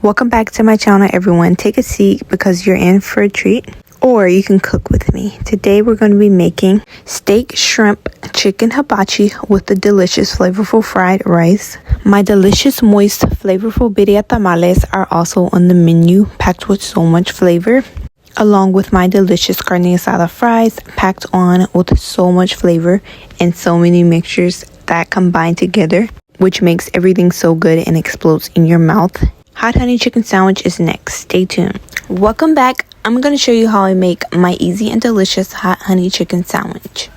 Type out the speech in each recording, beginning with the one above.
Welcome back to my channel, everyone. Take a seat because you're in for a treat, or you can cook with me. Today we're going to be making steak, shrimp, chicken hibachi with the delicious flavorful fried rice. My delicious, moist, flavorful birria tamales are also on the menu, packed with so much flavor, along with my delicious carne asada fries, packed on with so much flavor and so many mixtures that combine together, which makes everything so good and explodes in your mouth. Hot honey chicken sandwich is next. Stay tuned. Welcome back. I'm going to show you how I make my easy and delicious hot honey chicken sandwich.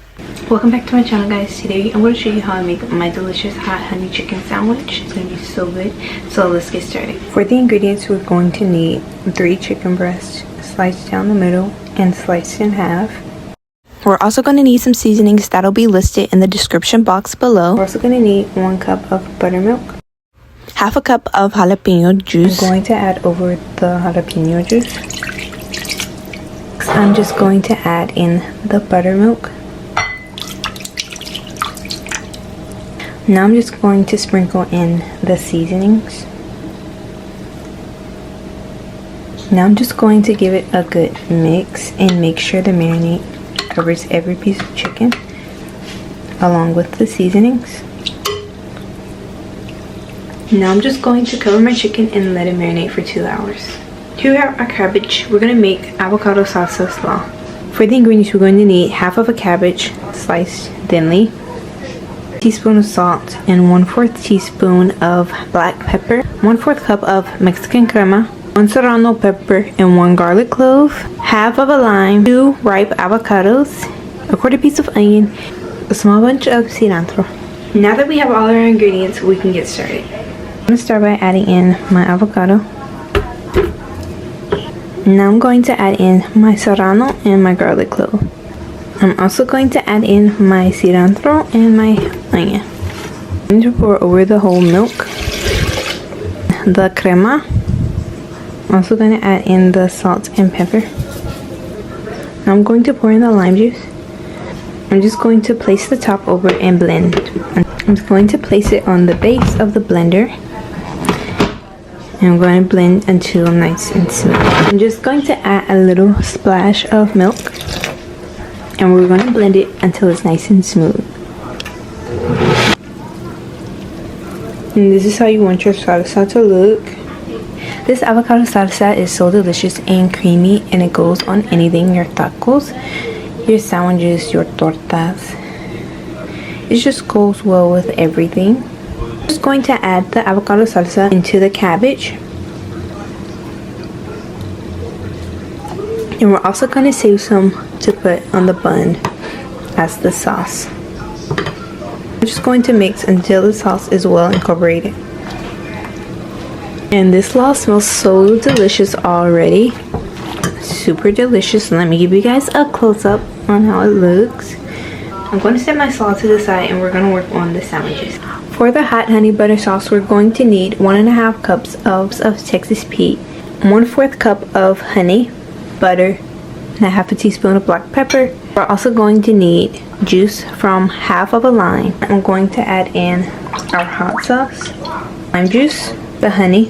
Welcome back to my channel, guys. Today I'm going to show you how I make my delicious hot honey chicken sandwich. It's going to be so good. So let's get started. For the ingredients, we're going to need 3 chicken breasts sliced down the middle and sliced in half. We're also going to need some seasonings that'll be listed in the description box below. We're also going to need 1 cup of buttermilk, half a cup of jalapeno juice. I'm going to add over the jalapeno juice. I'm just going to add in the buttermilk. Now I'm just going to sprinkle in the seasonings. Now I'm just going to give it a good mix and make sure the marinade covers every piece of chicken along with the seasonings. Now I'm just going to cover my chicken and let it marinate for 2 hours. To our cabbage, we're going to make avocado salsa slaw. For the ingredients, we're going to need half of a cabbage sliced thinly, a teaspoon of salt, and 1/4 teaspoon of black pepper, 1/4 cup of Mexican crema, 1 serrano pepper, and 1 garlic clove, half of a lime, 2 ripe avocados, a 1/4 piece of onion, a small bunch of cilantro. Now that we have all our ingredients, we can get started. I'm going to start by adding in my avocado. Now I'm going to add in my serrano and my garlic clove. I'm also going to add in my cilantro and my onion. I'm going to pour over the whole milk, the crema. I'm also going to add in the salt and pepper. Now I'm going to pour in the lime juice. I'm just going to place the top over and blend. I'm just going to place it on the base of the blender. And I'm going to blend until nice and smooth. I'm just going to add a little splash of milk. And we're going to blend it until it's nice and smooth. And this is how you want your salsa to look. This avocado salsa is so delicious and creamy, and it goes on anything, your tacos, your sandwiches, your tortas. It just goes well with everything. I'm just going to add the avocado salsa into the cabbage. And we're also going to save some to put on the bun as the sauce. I'm just going to mix until the sauce is well incorporated. And this slaw smells so delicious already. Super delicious. Let me give you guys a close-up on how it looks. I'm going to set my slaw to the side and we're going to work on the sandwiches. For the hot honey butter sauce, we're going to need 1.5 cups of Texas Pete, 1/4 cup of honey, butter, and a half a teaspoon of black pepper. We're also going to need juice from half of a lime. I'm going to add in our hot sauce, lime juice, the honey.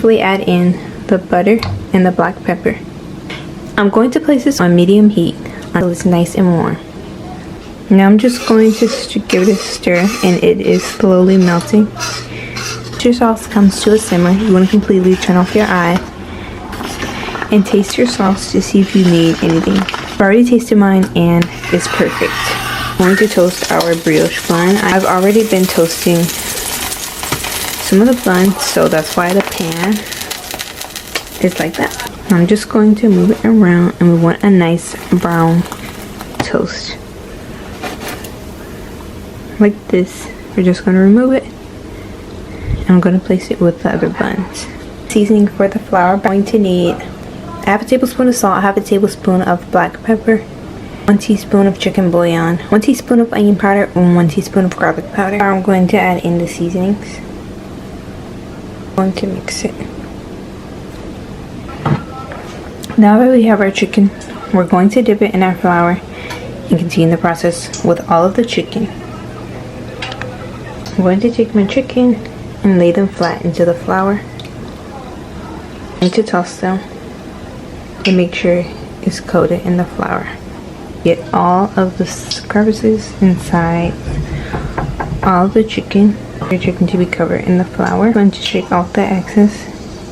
We add in the butter and the black pepper. I'm going to place this on medium heat until it's nice and warm. Now I'm just going to give it a stir, and it is slowly melting. Once your sauce comes to a simmer, you want to completely turn off your eye and taste your sauce to see if you need anything. I've already tasted mine and it's perfect. I'm going to toast our brioche bun. I've already been toasting some of the bun, so that's why the pan is like that. I'm just going to move it around, and we want a nice brown toast. Like this. We're just going to remove it, and I'm going to place it with the other buns. Seasoning for the flour, I'm going to need half a tablespoon of salt, half a tablespoon of black pepper, 1 teaspoon of chicken bouillon, 1 teaspoon of onion powder, and 1 teaspoon of garlic powder. I'm going to add in the seasonings. I'm going to mix it. Now that we have our chicken, we're going to dip it in our flour and continue the process with all of the chicken. I'm going to take my chicken and lay them flat into the flour. And to toss them and make sure it's coated in the flour. Get all of the crevices inside all of the chicken. Your chicken to be covered in the flour. I'm going to shake off the excess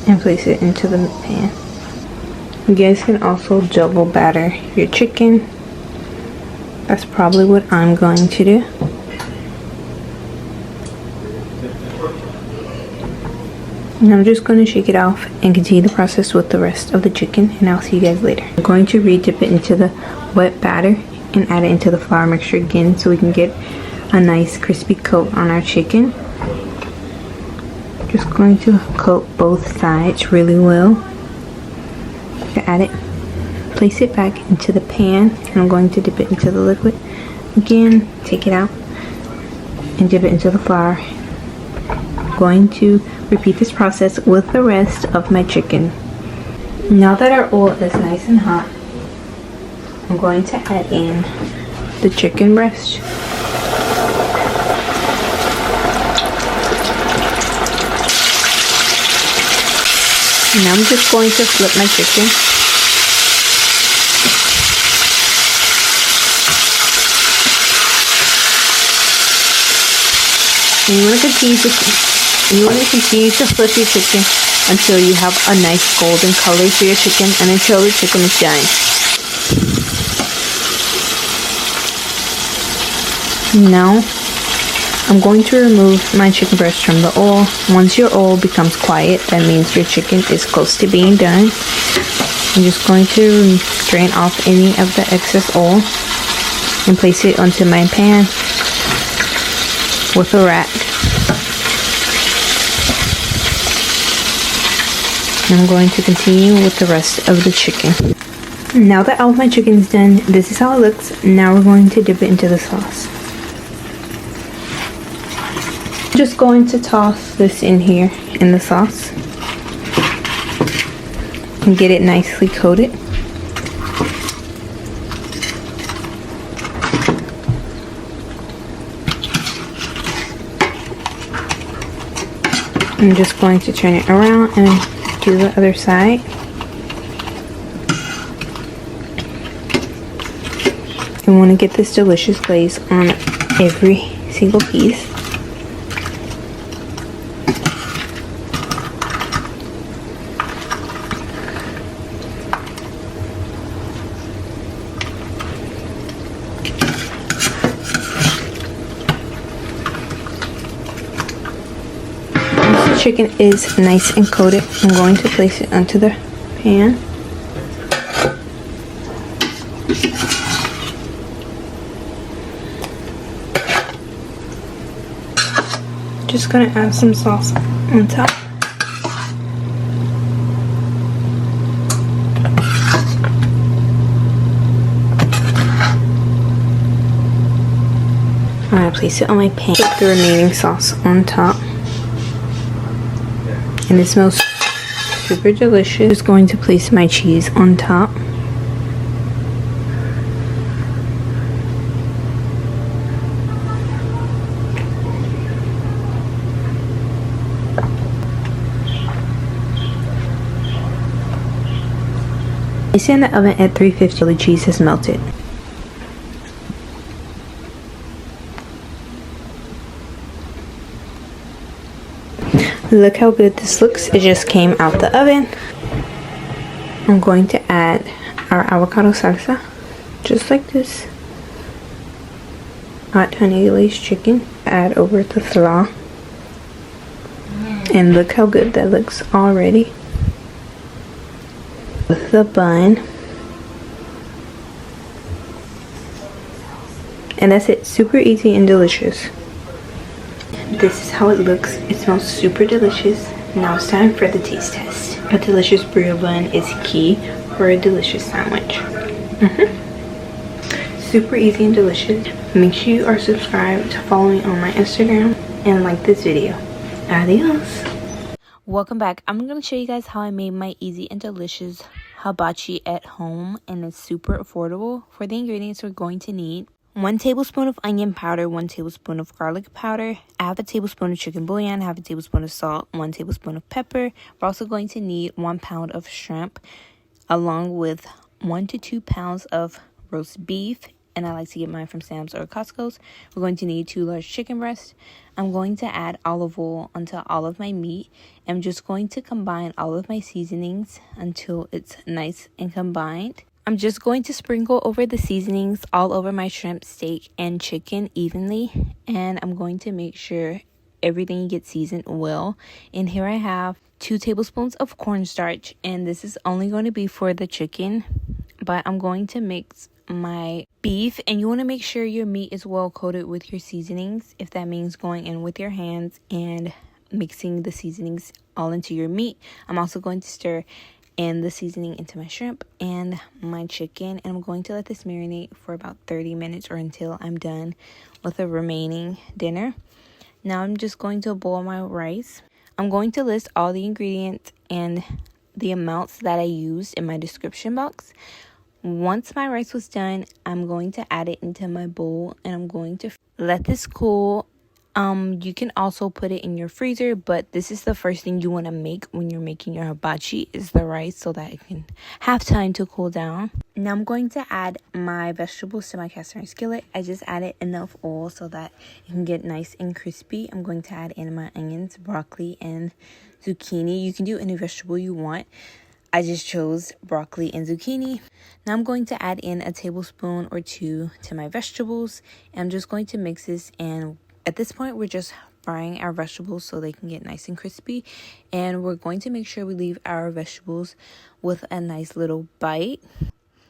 and place it into the pan. You guys can also double batter your chicken. That's probably what I'm going to do. And I'm just going to shake it off and continue the process with the rest of the chicken, and I'll see you guys later. I'm going to re-dip it into the wet batter and add it into the flour mixture again so we can get a nice crispy coat on our chicken. Just going to coat both sides really well. Add it, place it back into the pan, and I'm going to dip it into the liquid again. Take it out and dip it into the flour. I'm going to repeat this process with the rest of my chicken. Now that our oil is nice and hot, I'm going to add in the chicken breast. And I'm just going to flip my chicken. And you want to continue to flip your chicken until you have a nice golden color to your chicken and until the chicken is done. Now I'm going to remove my chicken breast from the oil. Once your oil becomes quiet, that means your chicken is close to being done. I'm just going to drain off any of the excess oil and place it onto my pan with a rack. I'm going to continue with the rest of the chicken. Now that all of my chicken is done, this is how it looks. Now we're going to dip it into the sauce. I'm just going to toss this in here in the sauce and get it nicely coated. I'm just going to turn it around and do the other side. You want to get this delicious glaze on every single piece. Chicken is nice and coated. I'm going to place it onto the pan. Just gonna add some sauce on top. I'm gonna place it on my pan. Put the remaining sauce on top. And it smells super delicious. Just going to place my cheese on top. Place it in the oven at 350 till the cheese has melted. Look how good this looks. It just came out the oven. I'm going to add our avocado salsa, just like this. Hot honey glazed chicken. Add over the slaw. And look how good that looks already. With the bun. And that's it. Super easy and delicious. This is how it looks. It smells super delicious. Now it's time for the taste test. A delicious BIRRIA bun is key for a delicious sandwich. Super easy and delicious. Make sure you are subscribed to follow me on my Instagram and like this video. Adios. Welcome back. I'm going to show you guys how I made my easy and delicious hibachi at home, and it's super affordable. For the ingredients we're going to need 1 tablespoon of onion powder, 1 tablespoon of garlic powder, half a tablespoon of chicken bouillon, half a tablespoon of salt, 1 tablespoon of pepper. We're also going to need 1 pound of shrimp, along with 1 to 2 pounds of roast beef, and I like to get mine from Sam's or Costco's. We're going to need 2 large chicken breasts. I'm going to add olive oil onto all of my meat. I'm just going to combine all of my seasonings until it's nice and combined. I'm just going to sprinkle over the seasonings all over my shrimp, steak, and chicken evenly, and I'm going to make sure everything gets seasoned well. And here I have 2 tablespoons of cornstarch, and this is only going to be for the chicken, but I'm going to mix my beef, and you want to make sure your meat is well coated with your seasonings, if that means going in with your hands and mixing the seasonings all into your meat. I'm also going to stir in the seasoning into my shrimp and my chicken, and I'm going to let this marinate for about 30 minutes or until I'm done with the remaining dinner. Now I'm just going to boil my rice. I'm going to list all the ingredients and the amounts that I used in my description box. Once my rice was done, I'm going to add it into my bowl, and I'm going to let this cool. You can also put it in your freezer, but this is the first thing you want to make when you're making your hibachi, is the rice, so that it can have time to cool down. Now I'm going to add my vegetables to my cast iron skillet. I just added enough oil so that it can get nice and crispy. I'm going to add in my onions, broccoli, and zucchini. You can do any vegetable you want. I just chose broccoli and zucchini. Now I'm going to add in a tablespoon or 2 to my vegetables. I'm just going to mix this, and at this point, we're just frying our vegetables so they can get nice and crispy. And we're going to make sure we leave our vegetables with a nice little bite.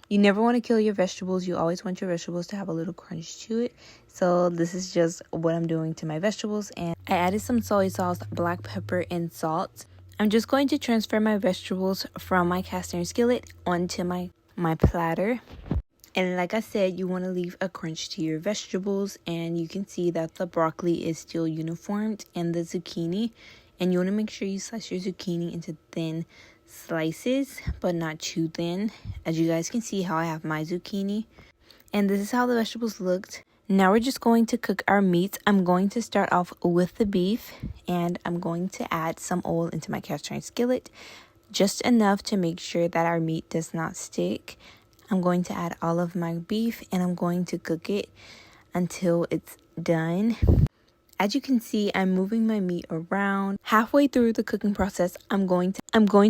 You never want to kill your vegetables. You always want your vegetables to have a little crunch to it. So this is just what I'm doing to my vegetables. And I added some soy sauce, black pepper, and salt. I'm just going to transfer my vegetables from my cast iron skillet onto my platter. And like I said, you want to leave a crunch to your vegetables, and you can see that the broccoli is still uniformed and the zucchini. And you want to make sure you slice your zucchini into thin slices, but not too thin. As you guys can see how I have my zucchini. And this is how the vegetables looked. Now we're just going to cook our meat. I'm going to start off with the beef, and I'm going to add some oil into my cast iron skillet. Just enough to make sure that our meat does not stick. I'm going to add all of my beef, and I'm going to cook it until it's done. As you can see, I'm moving my meat around. Halfway through the cooking process, I'm going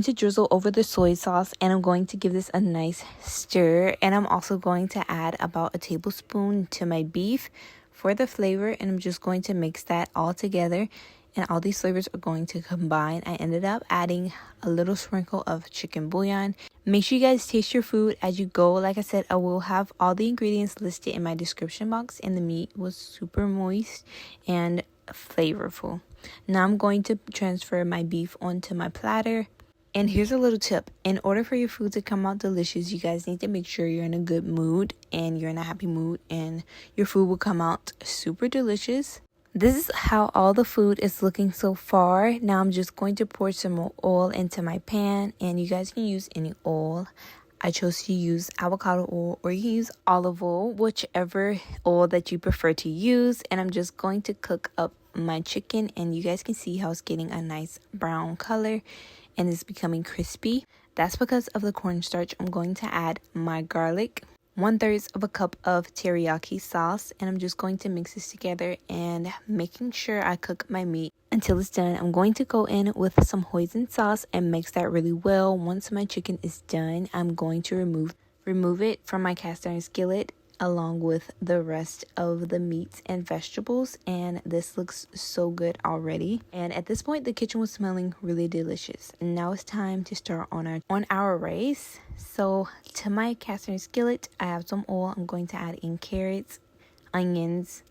to drizzle over the soy sauce, and I'm going to give this a nice stir. And I'm also going to add about a tablespoon to my beef for the flavor, and I'm just going to mix that all together. And all these flavors are going to combine. I ended up adding a little sprinkle of chicken bouillon. Make sure you guys taste your food as you go. Like I said, I will have all the ingredients listed in my description box, and the meat was super moist and flavorful. Now I'm going to transfer my beef onto my platter. And here's a little tip. In order for your food to come out delicious, you guys need to make sure you're in a good mood and you're in a happy mood, and your food will come out super delicious. This is how all the food is looking so far. Now I'm just going to pour some more oil into my pan, and you guys can use any oil. I chose to use avocado oil, or you can use olive oil, whichever oil that you prefer to use. And I'm just going to cook up my chicken, and you guys can see how it's getting a nice brown color and it's becoming crispy. That's because of the cornstarch. I'm going to add my garlic, 1/3 of a cup of teriyaki sauce, and I'm just going to mix this together and making sure I cook my meat until it's done. I'm going to go in with some hoisin sauce and mix that really well. Once my chicken is done, I'm going to remove it from my cast iron skillet along with the rest of the meats and vegetables, and this looks so good already. And at this point, the kitchen was smelling really delicious. And now it's time to start on our rice. So to my cast iron skillet, I have some oil. I'm going to add in carrots, onions,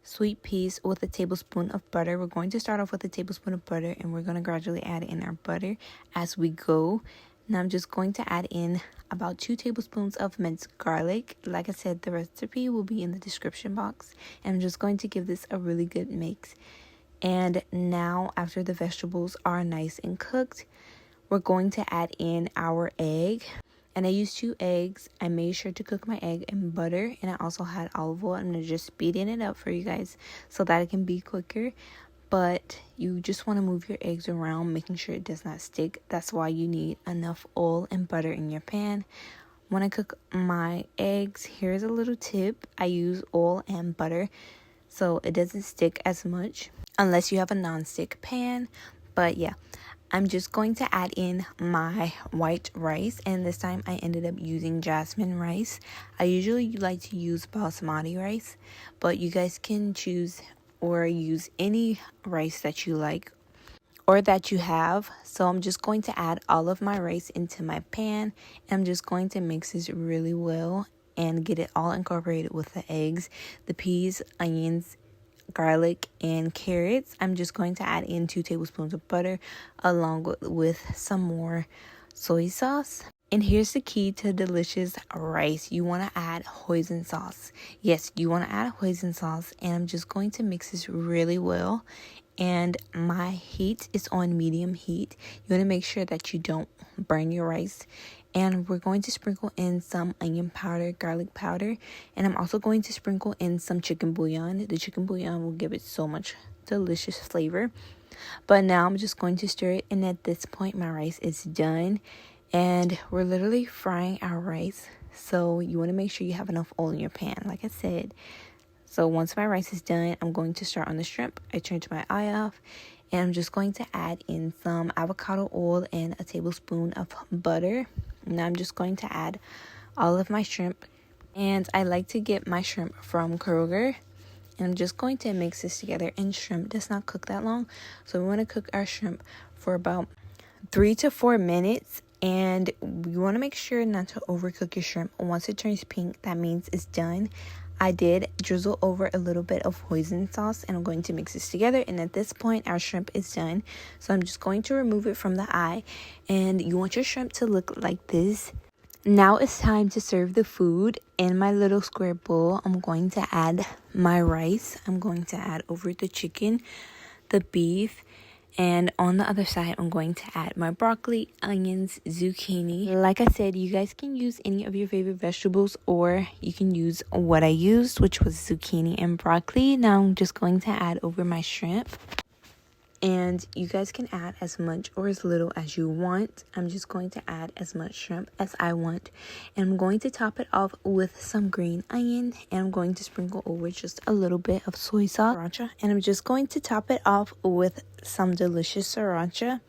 sweet peas with a tablespoon of butter. We're going to start off with a tablespoon of butter, and we're going to gradually add in our butter as we go. Now I'm just going to add in about 2 tablespoons of minced garlic. Like I said, the recipe will be in the description box. And I'm just going to give this a really good mix. And now, after the vegetables are nice and cooked, we're going to add in our egg. And I used 2 eggs. I made sure to cook my egg in butter, and I also had olive oil. I'm just speeding it up for you guys so that it can be quicker. But you just want to move your eggs around, making sure it does not stick. That's why you need enough oil and butter in your pan. When I cook my eggs, here's a little tip. I use oil and butter so it doesn't stick as much unless you have a non-stick pan. But yeah, I'm just going to add in my white rice, and this time I ended up using jasmine rice. I usually like to use basmati rice, but you guys can choose or use any rice that you like or that you have. So I'm just going to add all of my rice into my pan, and I'm just going to mix this really well and get it all incorporated with the eggs, the peas, onions, garlic, and carrots. I'm just going to add in 2 tablespoons of butter along with some more soy sauce. And here's the key to delicious rice. You want to add hoisin sauce. Yes, you want to add hoisin sauce, and I'm just going to mix this really well. And my heat is on medium heat. You want to make sure that you don't burn your rice. And we're going to sprinkle in some onion powder, garlic powder, and I'm also going to sprinkle in some chicken bouillon. The chicken bouillon will give it so much delicious flavor. But now I'm just going to stir it, and at this point my rice is done, and we're literally frying our rice. So you want to make sure you have enough oil in your pan, like I said. So once my rice is done, I'm going to start on the shrimp. I turned my eye off, and I'm just going to add in some avocado oil and a tablespoon of butter. Now I'm just going to add all of my shrimp, and I like to get my shrimp from Kroger. And I'm just going to mix this together, and shrimp does not cook that long. So we want to cook our shrimp for about 3 to 4 minutes. And you want to make sure not to overcook your shrimp. Once it turns pink, that means it's done. I did drizzle over a little bit of hoisin sauce, and I'm going to mix this together. And at this point, our shrimp is done. So I'm just going to remove it from the eye. And you want your shrimp to look like this. Now it's time to serve the food. In my little square bowl, I'm going to add my rice. I'm going to add over the chicken, the beef, and on the other side, I'm going to add my broccoli, onions, zucchini. Like I said, you guys can use any of your favorite vegetables, or you can use what I used, which was zucchini and broccoli. Now I'm just going to add over my shrimp. And you guys can add as much or as little as you want. I'm just going to add as much shrimp as I want. And I'm going to top it off with some green onion. And I'm going to sprinkle over just a little bit of soy sauce. And I'm just going to top it off with some delicious sriracha.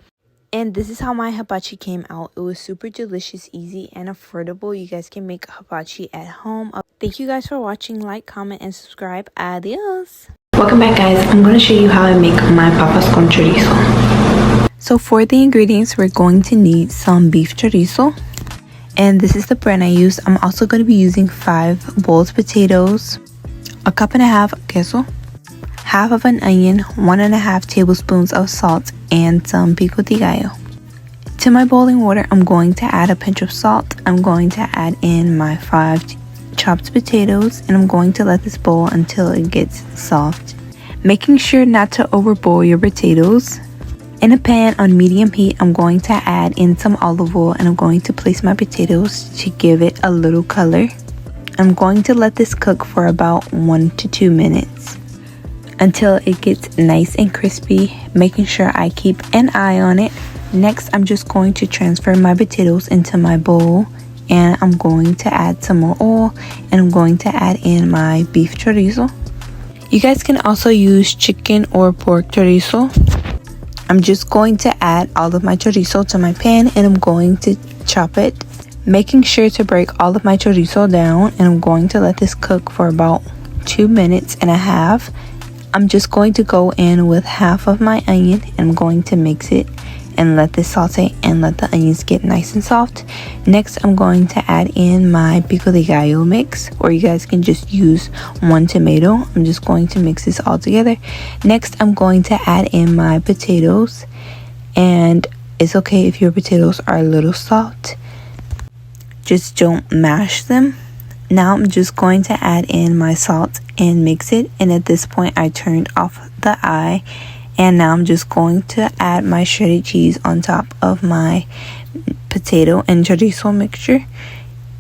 And this is how my hibachi came out. It was super delicious, easy, and affordable. You guys can make hibachi at home. Thank you guys for watching. Like, comment, and subscribe. Adios. Welcome back, guys. I'm going to show you how I make my papas con chorizo. So for the ingredients, we're going to need some beef chorizo. And this is the brand I used. I'm also going to be using 5 boiled potatoes, a cup and a half of queso, half of an onion, 1.5 tablespoons of salt, and some pico de gallo. To my boiling water, I'm going to add a pinch of salt. I'm going to add in my 5 chopped potatoes, and I'm going to let this boil until it gets soft, making sure not to overboil your potatoes. In a pan on medium heat, I'm going to add in some olive oil, and I'm going to place my potatoes to give it a little color. I'm going to let this cook for about 1 to 2 minutes until it gets nice and crispy, making sure I keep an eye on it. Next, I'm just going to transfer my potatoes into my bowl, and I'm going to add some more oil, and I'm going to add in my beef chorizo. You guys can also use chicken or pork chorizo. I'm just going to add all of my chorizo to my pan, and I'm going to chop it, making sure to break all of my chorizo down, and I'm going to let this cook for about 2.5 minutes. I'm just going to go in with half of my onion, and I'm going to mix it and let this saute and let the onions get nice and soft. Next, I'm going to add in my pico de gallo mix, or you guys can just use 1 tomato. I'm just going to mix this all together. Next, I'm going to add in my potatoes, and it's okay if your potatoes are a little soft, just don't mash them. Now I'm just going to add in my salt and mix it, and at this point I turned off the eye. And now I'm just going to add my shredded cheese on top of my potato and chorizo mixture.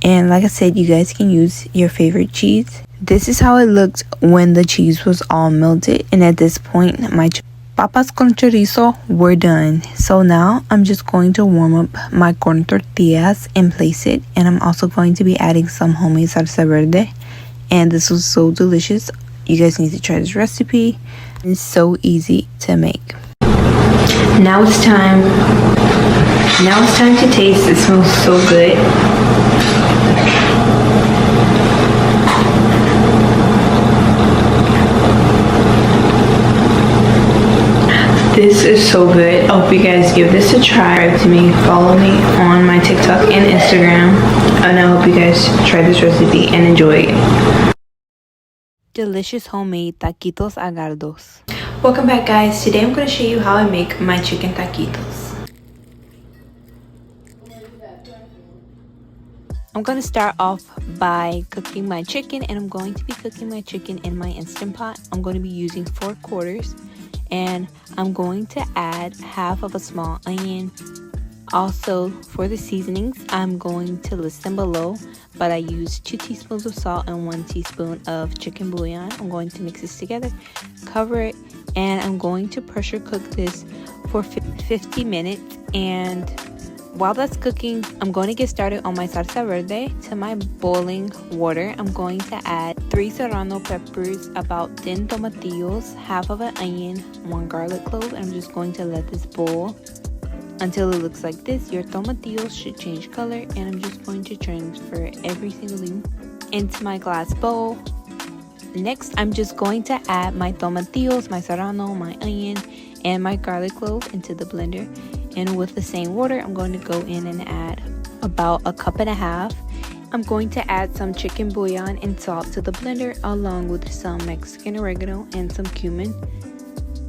And like I said, you guys can use your favorite cheese. This is how it looked when the cheese was all melted. And at this point, my papas con chorizo were done. So now I'm just going to warm up my corn tortillas and place it. And I'm also going to be adding some homemade salsa verde. And this was so delicious. You guys need to try this recipe. It's so easy to make. Now it's time to taste. It smells so good. This is so good. I hope you guys give this a try. Subscribe to me, follow me on my TikTok and Instagram, and I hope you guys try this recipe and enjoy it. Delicious homemade taquitos agardos. Welcome back, guys. Today I'm going to show you how I make my chicken taquitos. I'm going to start off by cooking my chicken, and I'm going to be cooking my chicken in my Instant Pot. I'm going to be using 4 quarters, and I'm going to add half of a small onion. Also, for the seasonings, I'm going to list them below, but I used 2 teaspoons of salt and 1 teaspoon of chicken bouillon. I'm going to mix this together, cover it, and I'm going to pressure cook this for 50 minutes. And while that's cooking, I'm going to get started on my salsa verde. To my boiling water, I'm going to add 3 serrano peppers, about 10 tomatillos, half of an onion, 1 garlic clove, and I'm just going to let this boil until it looks like this. Your tomatillos should change color, and I'm just going to transfer every single thing into my glass bowl. Next, I'm just going to add my tomatillos, my serrano, my onion, and my garlic clove into the blender. And with the same water, I'm going to go in and add about 1.5 cups. I'm going to add some chicken bouillon and salt to the blender, along with some Mexican oregano and some cumin.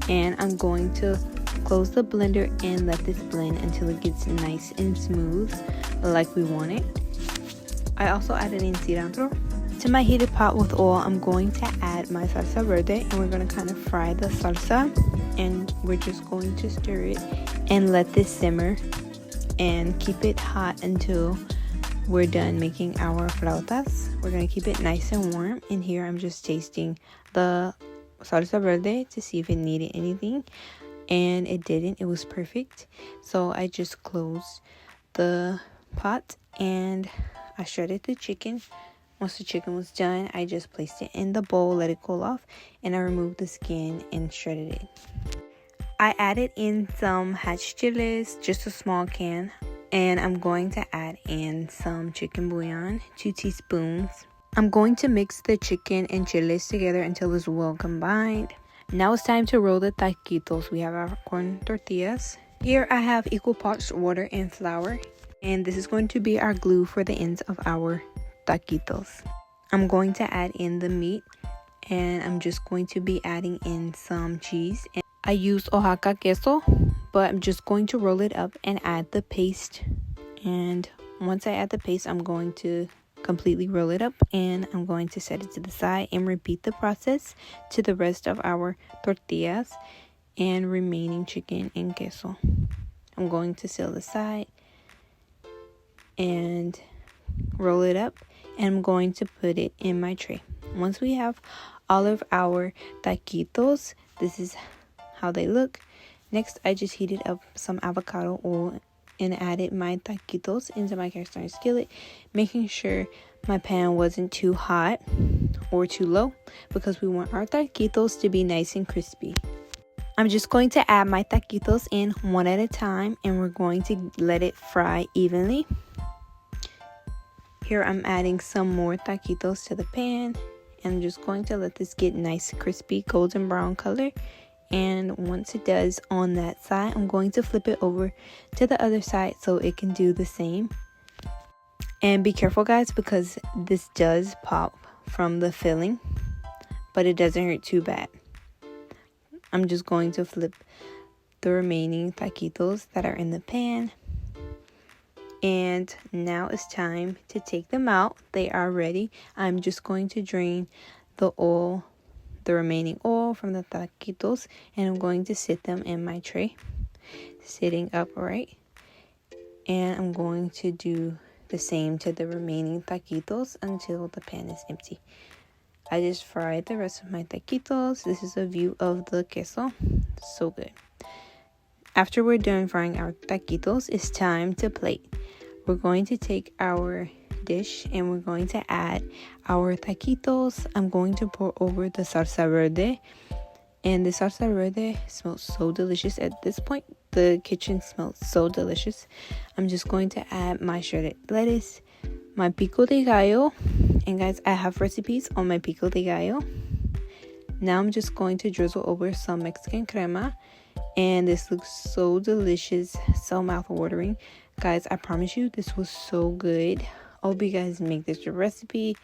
And I'm going to close the blender and let this blend until it gets nice and smooth like we want it. I also added in cilantro. To my heated pot with oil, I'm going to add my salsa verde, and we're going to kind of fry the salsa, and we're just going to stir it and let this simmer and keep it hot until we're done making our flautas. We're going to keep it nice and warm. And here I'm just tasting the salsa verde to see if it needed anything, and it didn't. It was perfect. So I just closed the pot and I shredded the chicken. Once the chicken was done, I just placed it in the bowl, let it cool off, and I removed the skin and shredded it. I added in some hatch chiles, just a small can, and I'm going to add in some chicken bouillon, 2 teaspoons. I'm going to mix the chicken and chiles together until it's well combined. Now it's time to roll the taquitos. We have our corn tortillas. Here I have equal parts water and flour, and this is going to be our glue for the ends of our taquitos. I'm going to add in the meat, and I'm just going to be adding in some cheese. And I used Oaxaca queso, but I'm just going to roll it up and add the paste. And once I add the paste, I'm going to completely roll it up, and I'm going to set it to the side and repeat the process to the rest of our tortillas and remaining chicken and queso. I'm going to seal the side and roll it up, and I'm going to put it in my tray. Once we have all of our taquitos, this is how they look. Next, I just heated up some avocado oil and added my taquitos into my cast iron skillet, making sure my pan wasn't too hot or too low, because we want our taquitos to be nice and crispy. I'm just going to add my taquitos in one at a time, and we're going to let it fry evenly. Here I'm adding some more taquitos to the pan, and I'm just going to let this get nice crispy golden brown color. And once it does on that side, I'm going to flip it over to the other side so it can do the same. And be careful, guys, because this does pop from the filling, but it doesn't hurt too bad. I'm just going to flip the remaining taquitos that are in the pan. And now it's time to take them out. They are ready. I'm just going to drain the oil, the remaining oil from the taquitos, and I'm going to sit them in my tray, sitting upright. And I'm going to do the same to the remaining taquitos until the pan is empty. I just fried the rest of my taquitos. This is a view of the queso. So good. After we're done frying our taquitos, it's time to plate. We're going to take our dish and we're going to add our taquitos. I'm going to pour over the salsa verde. And the salsa verde smells so delicious at this point. The kitchen smells so delicious. I'm just going to add my shredded lettuce, my pico de gallo. And guys, I have recipes on my pico de gallo. Now I'm just going to drizzle over some Mexican crema. And this looks so delicious, so mouth-watering. Guys, I promise you, this was so good. I hope you guys make this your recipe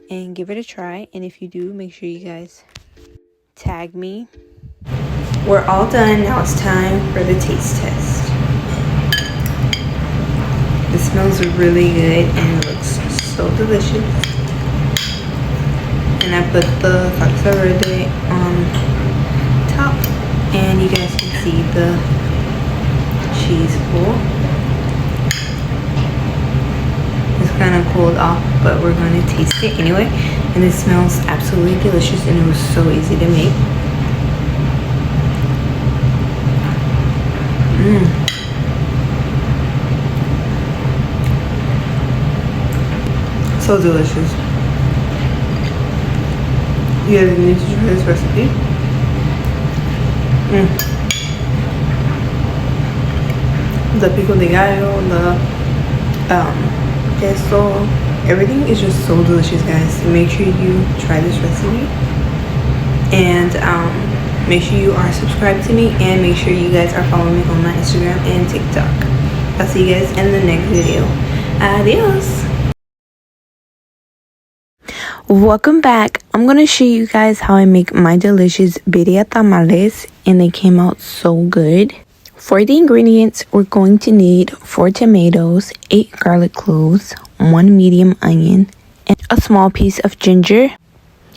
and give it a try. And if you do, make sure you guys tag me. We're all done. Now it's time for the taste test. This smells really good and it looks so delicious. And I put the salsa verde on top, and you guys can see the cheese pool. It's kind of cooled off, but we're going to taste it anyway. And it smells absolutely delicious, and it was so easy to make. So delicious. You guys need to try this recipe. The pico de gallo, the queso, everything is just so delicious, guys. Make sure you try this recipe, and make sure you are subscribed to me, and make sure you guys are following me on my Instagram and TikTok. I'll see you guys in the next video. Adios. Welcome back. I'm gonna show you guys how I make my delicious birria tamales, and they came out so good. For the ingredients, we're going to need 4 tomatoes, 8 garlic cloves, 1 medium onion, and a small piece of ginger.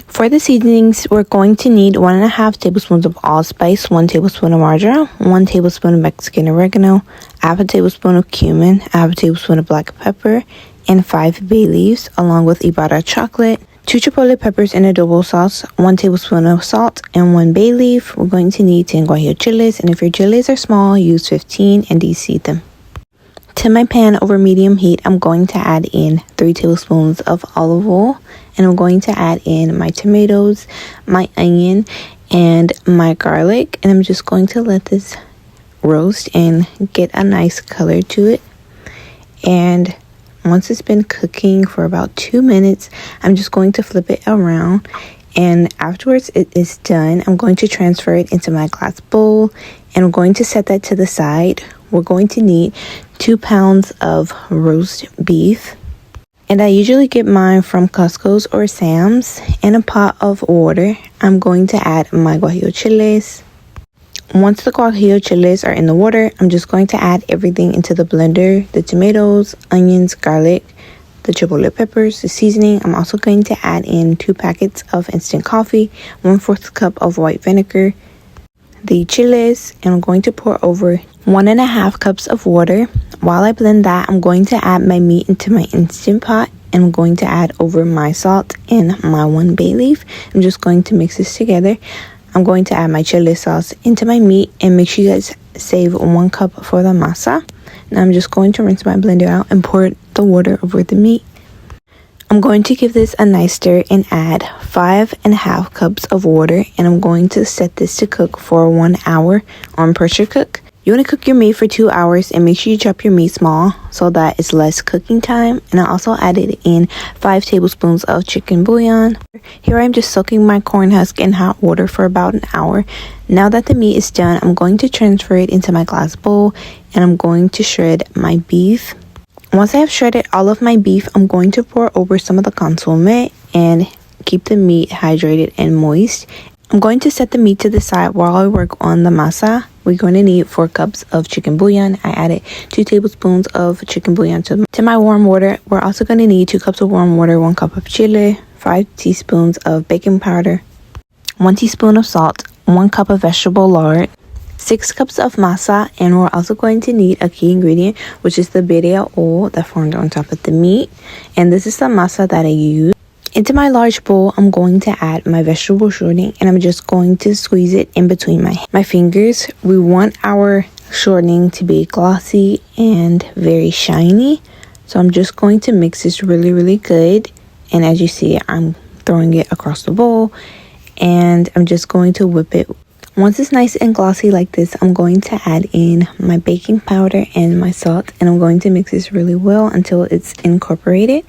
For the seasonings, we're going to need 1.5 tablespoons of allspice, 1 tablespoon of marjoram, 1 tablespoon of Mexican oregano, half a tablespoon of cumin, half a tablespoon of black pepper, and 5 bay leaves, along with Ibarra chocolate, 2 chipotle peppers in adobo sauce, 1 tablespoon of salt, and 1 bay leaf. We're going to need 10 guajillo chiles, and if your chiles are small, use 15 and deseed them. To my pan over medium heat, I'm going to add in 3 tablespoons of olive oil, and I'm going to add in my tomatoes, my onion, and my garlic, and I'm just going to let this roast and get a nice color to it. And once it's been cooking for about 2 minutes, I'm just going to flip it around, and afterwards it is done. I'm going to transfer it into my glass bowl, and I'm going to set that to the side. We're going to need 2 pounds of roast beef, and I usually get mine from Costco's or Sam's. In a pot of water, I'm going to add my guajillo chiles. Once the guajillo chiles are in the water, I'm just going to add everything into the blender: the tomatoes, onions, garlic, the chipotle peppers, the seasoning. I'm also going to add in 2 packets of instant coffee, 1/4 cup of white vinegar, the chiles, and I'm going to pour over 1.5 cups of water. While I blend that, I'm going to add my meat into my Instant Pot, and I'm going to add over my salt and my 1 bay leaf. I'm just going to mix this together. I'm going to add my chili sauce into my meat, and make sure you guys save 1 cup for the masa. Now I'm just going to rinse my blender out and pour the water over the meat. I'm going to give this a nice stir and add 5.5 cups of water, and I'm going to set this to cook for 1 hour on pressure cook. You want to cook your meat for 2 hours, and make sure you chop your meat small so that it's less cooking time. And I also added in 5 tablespoons of chicken bouillon. Here I'm just soaking my corn husk in hot water for about an hour. Now that the meat is done, I'm going to transfer it into my glass bowl, and I'm going to shred my beef. Once I have shredded all of my beef, I'm going to pour over some of the consomme and keep the meat hydrated and moist. I'm going to set the meat to the side while I work on the masa. We're going to need 4 cups of chicken bouillon. I added 2 tablespoons of chicken bouillon to my warm water. We're also going to need 2 cups of warm water, 1 cup of chile, 5 teaspoons of baking powder, 1 teaspoon of salt, 1 cup of vegetable lard, 6 cups of masa, and we're also going to need a key ingredient, which is the birria oil that formed on top of the meat. And this is the masa that I use. Into my large bowl, I'm going to add my vegetable shortening, and I'm just going to squeeze it in between my fingers. We want our shortening to be glossy and very shiny. So I'm just going to mix this really good. And as you see, I'm throwing it across the bowl, and I'm just going to whip it. Once it's nice and glossy like this, I'm going to add in my baking powder and my salt, and I'm going to mix this really well until it's incorporated.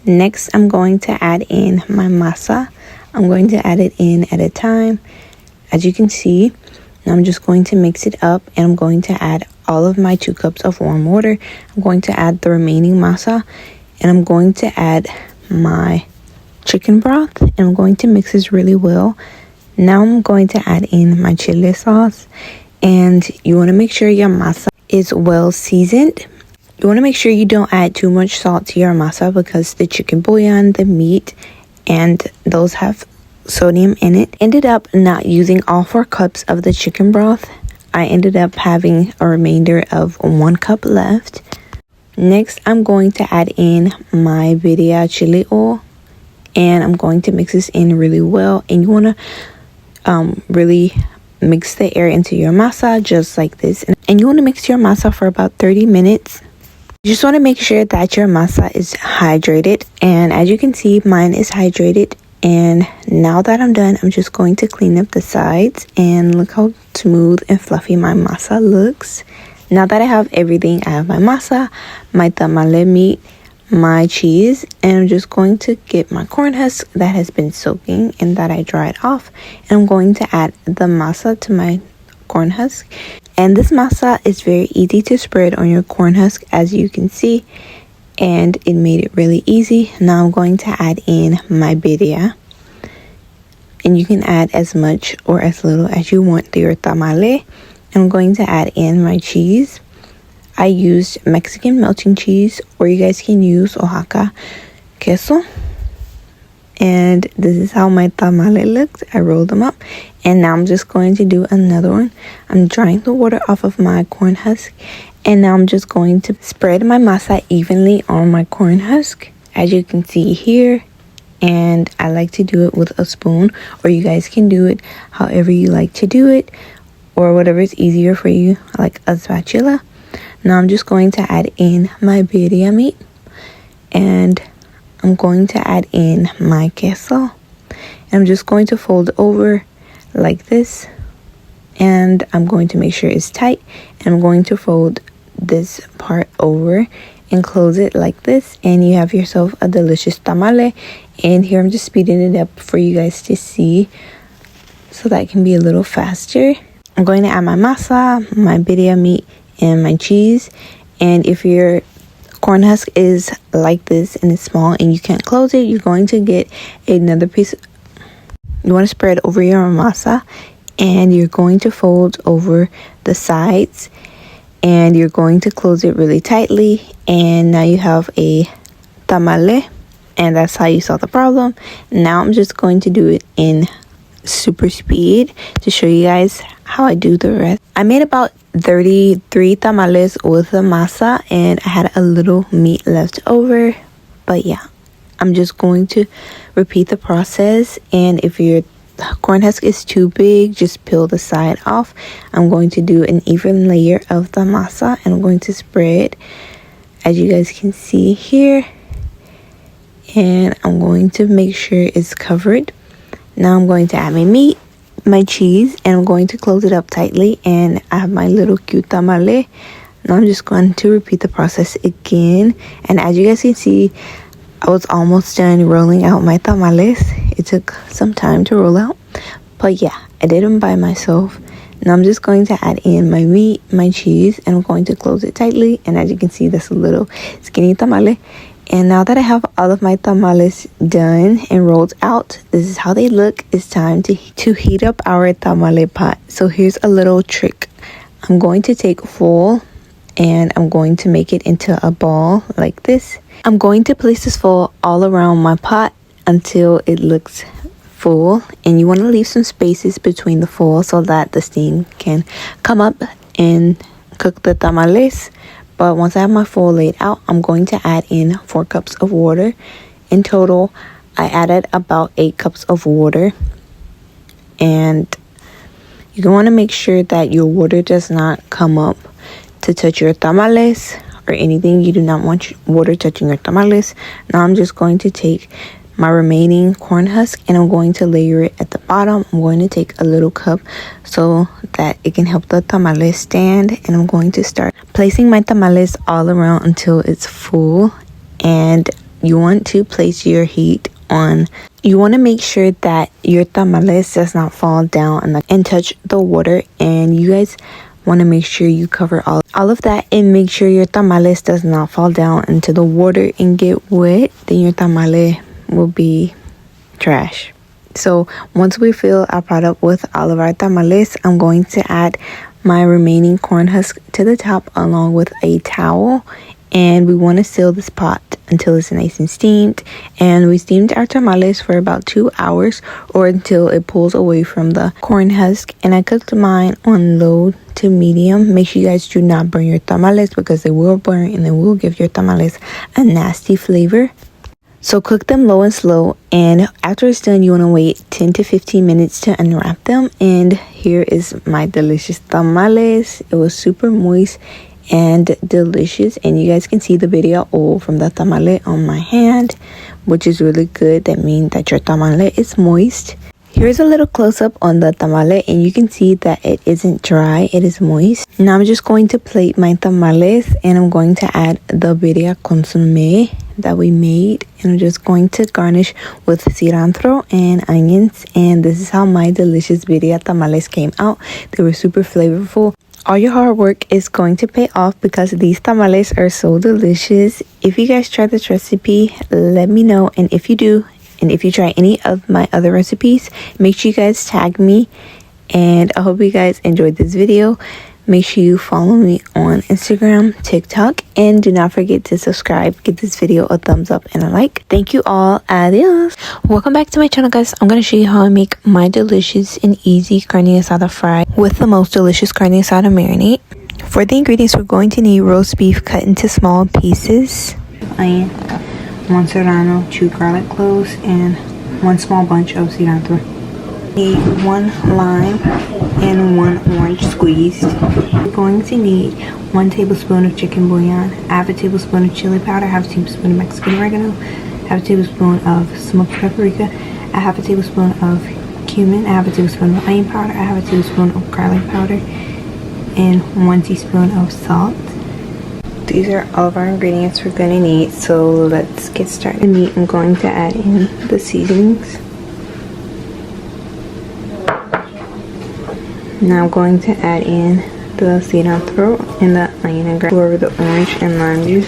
Next, I'm going to add in my masa. I'm going to add it in at a time. As you can see, now I'm just going to mix it up, and I'm going to add all of my 2 cups of warm water. I'm going to add the remaining masa, and I'm going to add my chicken broth, and I'm going to mix this really well. Now I'm going to add in my chili sauce, and you want to make sure your masa is well seasoned. You want to make sure you don't add too much salt to your masa because the chicken bouillon, the meat, and those have sodium in it. Ended up not using all 4 cups of the chicken broth. I ended up having a remainder of 1 cup left. Next, I'm going to add in my birria chili oil, and I'm going to mix this in really well. And you want to really mix the air into your masa just like this. And you want to mix your masa for about 30 minutes. You just want to make sure that your masa is hydrated, and as you can see, mine is hydrated. And now that I'm done, I'm just going to clean up the sides, and look how smooth and fluffy my masa looks. Now that I have everything, I have my masa, my tamale meat, my cheese, and I'm just going to get my corn husk that has been soaking and that I dried off, and I'm going to add the masa to my corn husk. And this masa is very easy to spread on your corn husk, as you can see, and it made it really easy. Now I'm going to add in my birria, and you can add as much or as little as you want to your tamale. I'm going to add in my cheese. I used Mexican melting cheese, or you guys can use Oaxaca queso. And this is how my tamale looks. I rolled them up, and now I'm just going to do another one. I'm drying the water off of my corn husk, and now I'm just going to spread my masa evenly on my corn husk, as you can see here. And I like to do it with a spoon, or you guys can do it however you like to do it, or whatever is easier for you, like a spatula. Now I'm just going to add in my birria meat, and I'm going to add in my queso. And I'm just going to fold over like this, and I'm going to make sure it's tight, and I'm going to fold this part over and close it like this, and you have yourself a delicious tamale. And here I'm just speeding it up for you guys to see so that it can be a little faster. I'm going to add my masa, my birria meat, and my cheese. And if your corn husk is like this and it's small and you can't close it, you're going to get another piece. You want to spread over your masa, and you're going to fold over the sides, and you're going to close it really tightly. And now you have a tamale, and that's how you solve the problem. Now I'm just going to do it in super speed to show you guys how I do the rest. I made about 33 tamales with the masa, and I had a little meat left over. But yeah, I'm just going to repeat the process. And if your corn husk is too big, just peel the side off. I'm going to do an even layer of the masa, and I'm going to spread, as you guys can see here, and I'm going to make sure it's covered. Now I'm going to add my meat, my cheese, and I'm going to close it up tightly, and I have my little cute tamale. Now I'm just going to repeat the process again, and as you guys can see, I was almost done rolling out my tamales. It took some time to roll out, but yeah, I did them by myself. Now I'm just going to add in my meat, my cheese, and I'm going to close it tightly, and as you can see, that's a little skinny tamale. And now that I have all of my tamales done and rolled out, this is how they look. It's time to heat up our tamale pot. So here's a little trick. I'm going to take foil, and I'm going to make it into a ball like this. I'm going to place this foil all around my pot until it looks full, and you want to leave some spaces between the full so that the steam can come up and cook the tamales. But once I have my full laid out, I'm going to add in 4 cups of water. In total, I added about 8 cups of water. And you want to make sure that your water does not come up to touch your tamales or anything. You do not want water touching your tamales. Now I'm just going to take my remaining corn husk and I'm going to layer it at the bottom. I'm going to take a little cup so that it can help the tamales stand, and I'm going to start placing my tamales all around until it's full. And you want to place your heat on. You want to make sure that your tamales does not fall down and touch the water, and you guys want to make sure you cover all of that and make sure your tamales does not fall down into the water and get wet. Then your tamale will be trash. So once we fill our pot up with all of our tamales, I'm going to add my remaining corn husk to the top along with a towel, and we want to seal this pot until it's nice and steamed. And we steamed our tamales for about 2 hours or until it pulls away from the corn husk. And I cooked mine on low to medium. Make sure you guys do not burn your tamales because they will burn and they will give your tamales a nasty flavor. So cook them low and slow, and after it's done, you want to wait 10 to 15 minutes to unwrap them. And here is my delicious tamales. It was super moist and delicious, and you guys can see the video oil from the tamale on my hand, which is really good. That means that your tamale is moist. Here's a little close-up on the tamale, and you can see that it isn't dry, it is moist. Now I'm just going to plate my tamales, and I'm going to add the birria consomme that we made, and I'm just going to garnish with cilantro and onions. And this is how my delicious birria tamales came out. They were super flavorful. All your hard work is going to pay off because these tamales are so delicious. If you guys try this recipe, let me know. And if you do, and if you try any of my other recipes, make sure you guys tag me. And I hope you guys enjoyed this video. Make sure you follow me on Instagram, TikTok, and do not forget to subscribe. Give this video a thumbs up and a like. Thank you all. Adios. Welcome back to my channel, guys. I'm going to show you how I make my delicious and easy carne asada fry with the most delicious carne asada marinade. For the ingredients, we're going to need roast beef cut into small pieces, onion, 1 serrano, 2 garlic cloves, and 1 small bunch of cilantro. Need 1 lime and 1 orange squeezed. We're going to need 1 tablespoon of chicken bouillon, half a tablespoon of chili powder, half a tablespoon of Mexican oregano, half a tablespoon of smoked paprika, a half a tablespoon of cumin, a half a tablespoon of onion powder, a half a tablespoon of garlic powder, and 1 teaspoon of salt. These are all of our ingredients we're going to need, so let's get started. I'm going to add in the seasonings. Now I'm going to add in the cilantro and the onion and garlic over the orange and lime juice.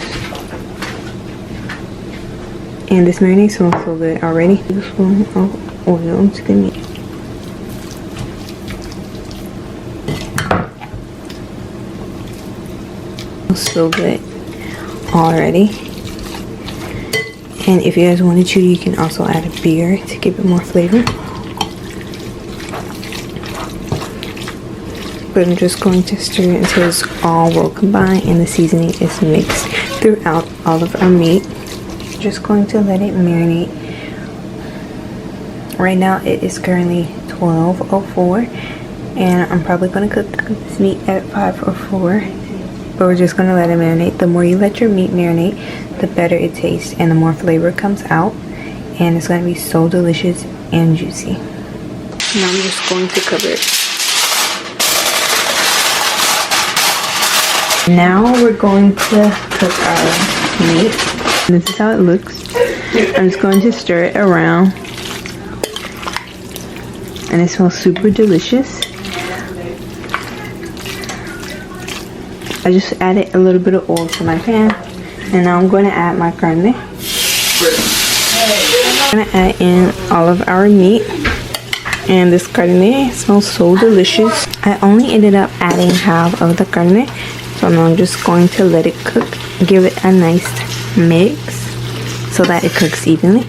And this marinade smells so good already. A spoon of oil to the meat. So good already. And if you guys wanted to, you can also add a beer to give it more flavor. But I'm just going to stir it until it's all well combined and the seasoning is mixed throughout all of our meat. Just going to let it marinate. Right now it is currently 12:04, and I'm probably going to cook this meat at 5 or 4. But we're just going to let it marinate. The more you let your meat marinate, the better it tastes and the more flavor comes out, and it's going to be so delicious and juicy. Now I'm just going to cover it. Now we're going to cook our meat. This is how it looks. I'm just going to stir it around, and it smells super delicious. I just added a little bit of oil to my pan, and now I'm going to add my carne. I'm going to add in all of our meat, and this carne smells so delicious. I only ended up adding half of the carne, so now I'm just going to let it cook, give it a nice mix so that it cooks evenly.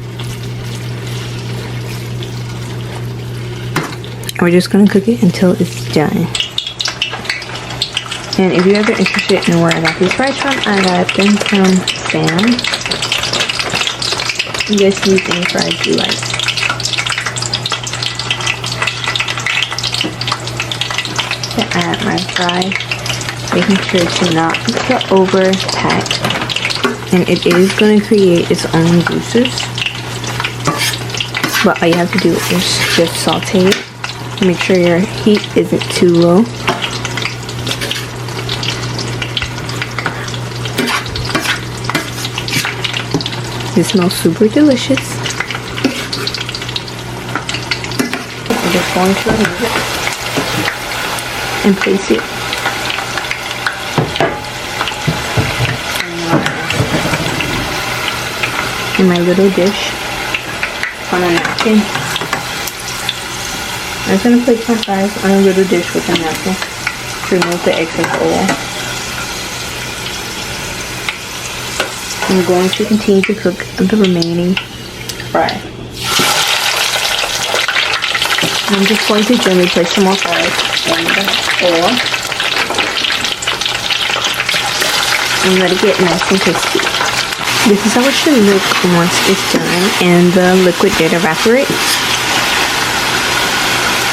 We're just gonna cook it until it's done. And if you're ever interested in where I got these fries from, I got them from Sam. You guys can use any fries you like. To add my fries, making sure to not over pack, and it is going to create its own juices. But all you have to do is just saute it. Make sure your heat isn't too low. It smells super delicious. I'm just going to remove it and place it in my little dish on a napkin. I'm just going to place my fries on a little dish with a napkin to remove the excess oil. I'm going to continue to cook the remaining fry. I'm just going to gently place some more fries in the oil and let it get nice and crispy. This is how it should look once it's done and the liquid did evaporate.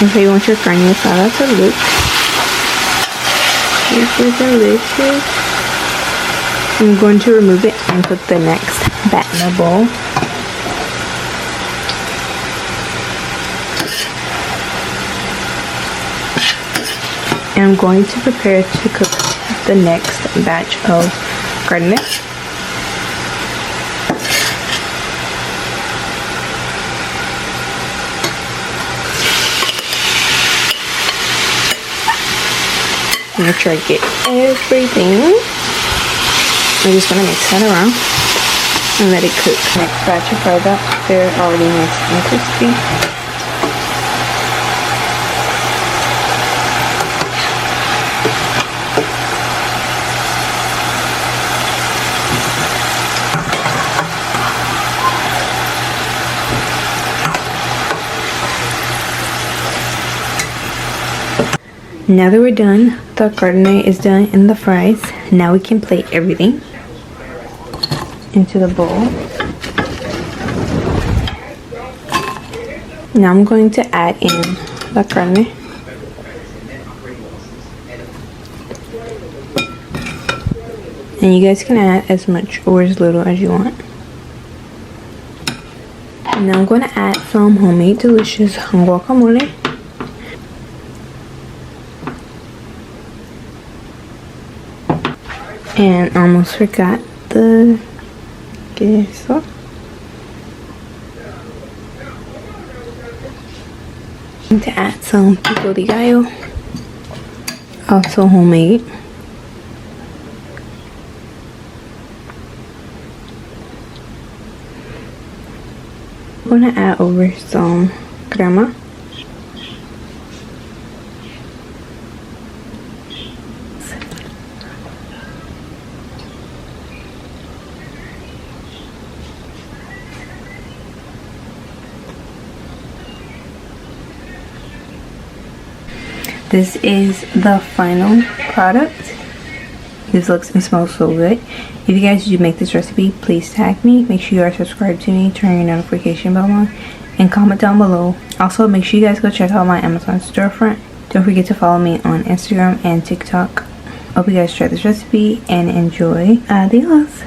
That's how you want your carne asada to look. This is delicious. I'm going to remove it and put the next bat in a bowl. And I'm going to prepare to cook the next batch of carne. Make sure I get everything. I'm just gonna mix that around and let it cook. Next batch of fries up, they're already nice and crispy. Now that we're done, the carne is done and the fries. Now we can plate everything into the bowl. Now I'm going to add in the carne. And you guys can add as much or as little as you want. And now I'm going to add some homemade delicious guacamole. And almost forgot the queso. To add some pico de gallo, also homemade. I'm gonna add over some crema. This is the final product. This looks and smells so good. If you guys do make this recipe, please tag me. Make sure you are subscribed to me, turn your notification bell on, and comment down below. Also, make sure you guys go check out my Amazon storefront. Don't forget to follow me on Instagram and TikTok. Hope you guys try this recipe and enjoy. Adios.